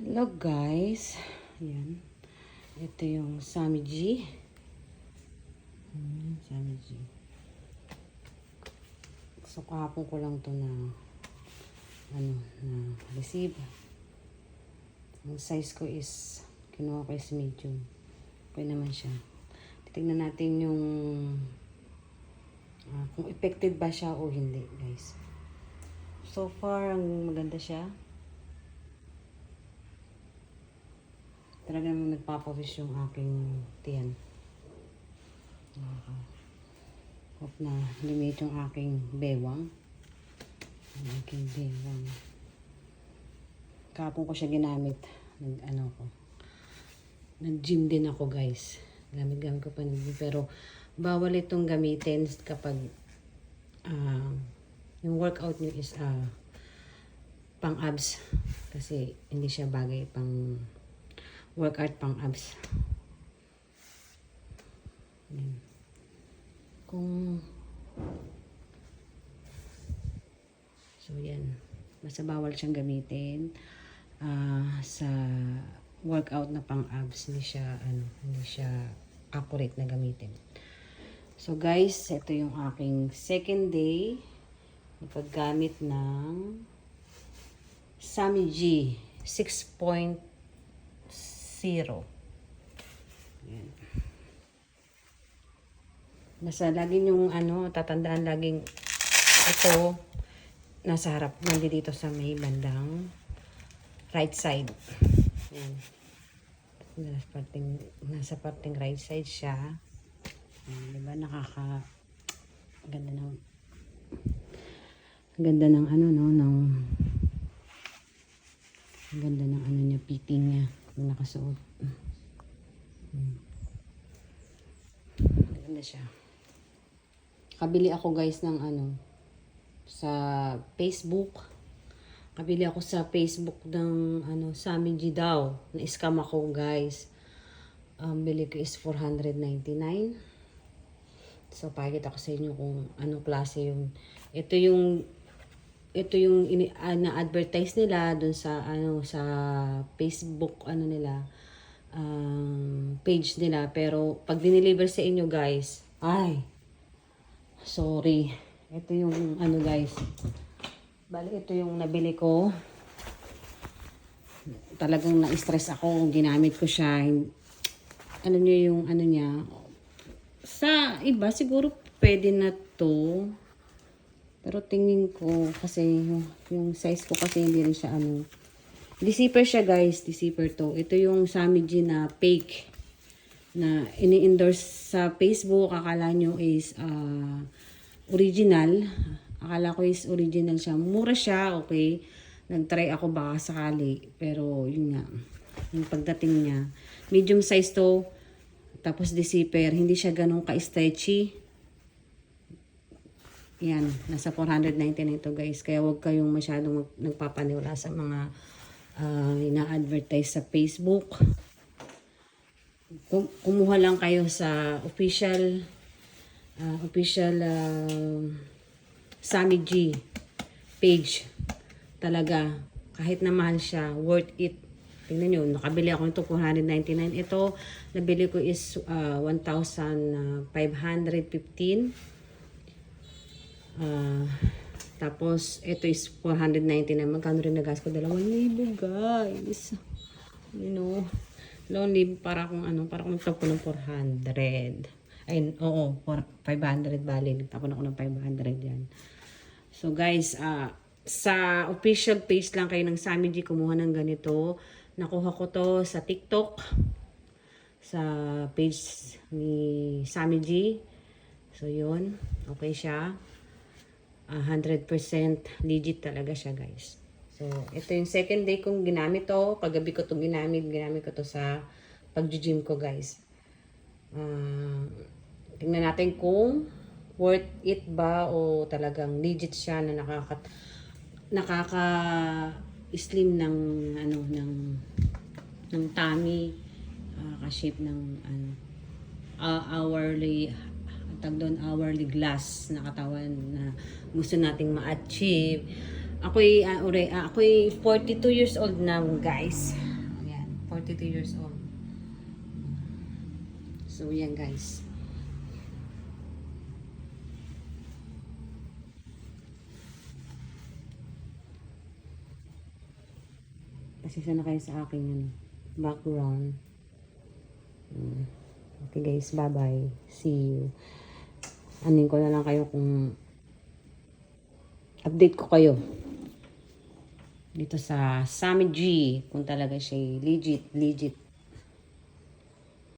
Hello guys. Ayan. Ito yung Samiji. Samiji. So kahapon ko lang to na receive. Ang size ko is kinuha ko is medium. Okay naman siya. Titingnan natin yung kung effective ba siya o hindi, guys. So far, ang maganda siya. Talagang nagpapawis yung aking tiyan. Hope na limit yung aking bewang. Ang aking bewang. Kapon ko siya ginamit. Nag-gym din ako, guys. Gamit ko pa nag-gym. Pero bawal itong gamitin kapag yung workout nyo is pang abs. Kasi hindi siya bagay pang workout pang abs. Yan. So yan, basta bawal siyang gamitin sa workout na pang abs. Hindi siya accurate na gamitin. So guys, ito yung aking second day na paggamit ng Samiji 6.0. Yan. Basta laging yung tatandaan laging ito nasa harap, nandito sa may bandang right side. Yan. Nasa parting right side siya. Yan, diba ganda ng niya, fitting niya yung nakasuot. Ganda siya. Kabili ako guys ng sa Facebook. Kabili ako sa Facebook ng Samiji daw. Na-scam ako guys. Bili ko is 499. So pakikita ko sa inyo kung anong klase yung ito yung na-advertise nila dun sa sa Facebook nila page nila, pero pag dineliver sa inyo guys, sorry, ito yung guys, bali ito yung nabili ko. Talagang na-stress ako, ginamit ko siya. Yung niya, sa iba siguro pwede na to, pero tingin ko kasi yung size ko kasi hindi rin siya deceiver siya guys, deceiver to. Ito yung Samiji na fake na ini-endorse sa Facebook. Akala nyo is original. Akala ko is original siya. Mura siya, okay. Nag-try ako baka sakali. Pero yun nga, yung pagdating niya, medium size to. Tapos deceiver, hindi siya ganun ka-stretchy. Yan, nasa 499 to guys. Kaya wag kayong masyadong nagpapaniwala sa mga ina-advertise sa Facebook. Kumuha lang kayo sa official Samiji page. Talaga, kahit na mahal siya, worth it. Tingnan nyo, nakabili ako nito 499. Ito, nabili ko is 1,515. Tapos, ito is 499. Magkano rin nagas ko? 2,000 guys. You know, 2,000 para kung para kung nagtapon ng 400. Ay, oo, 500 bali. Nagtapon ako ng 500 yan. So guys, sa official page lang kayo ng Samiji kumuha ng ganito. Nakuha ko to sa TikTok. Sa page ni Samiji. So yun, okay siya. 100% legit talaga siya guys. So ito yung second day kong ginamit to. Paggabi ko to ginamit ko to sa pag-gym ko guys. Tingnan natin kung worth it ba o talagang legit siya na nakaka-slim ng ng tummy, ka-shape ng hourly glass na katawan na gusto nating ma-achieve. Ako'y 42 years old na, guys. Ayan, 42 years old. So, yan, guys. Pasensya na kayo sa aking background. Okay, guys. Bye-bye. See you. Anin ko na lang kayo kung update ko kayo dito sa Sammy G, kung talaga siya legit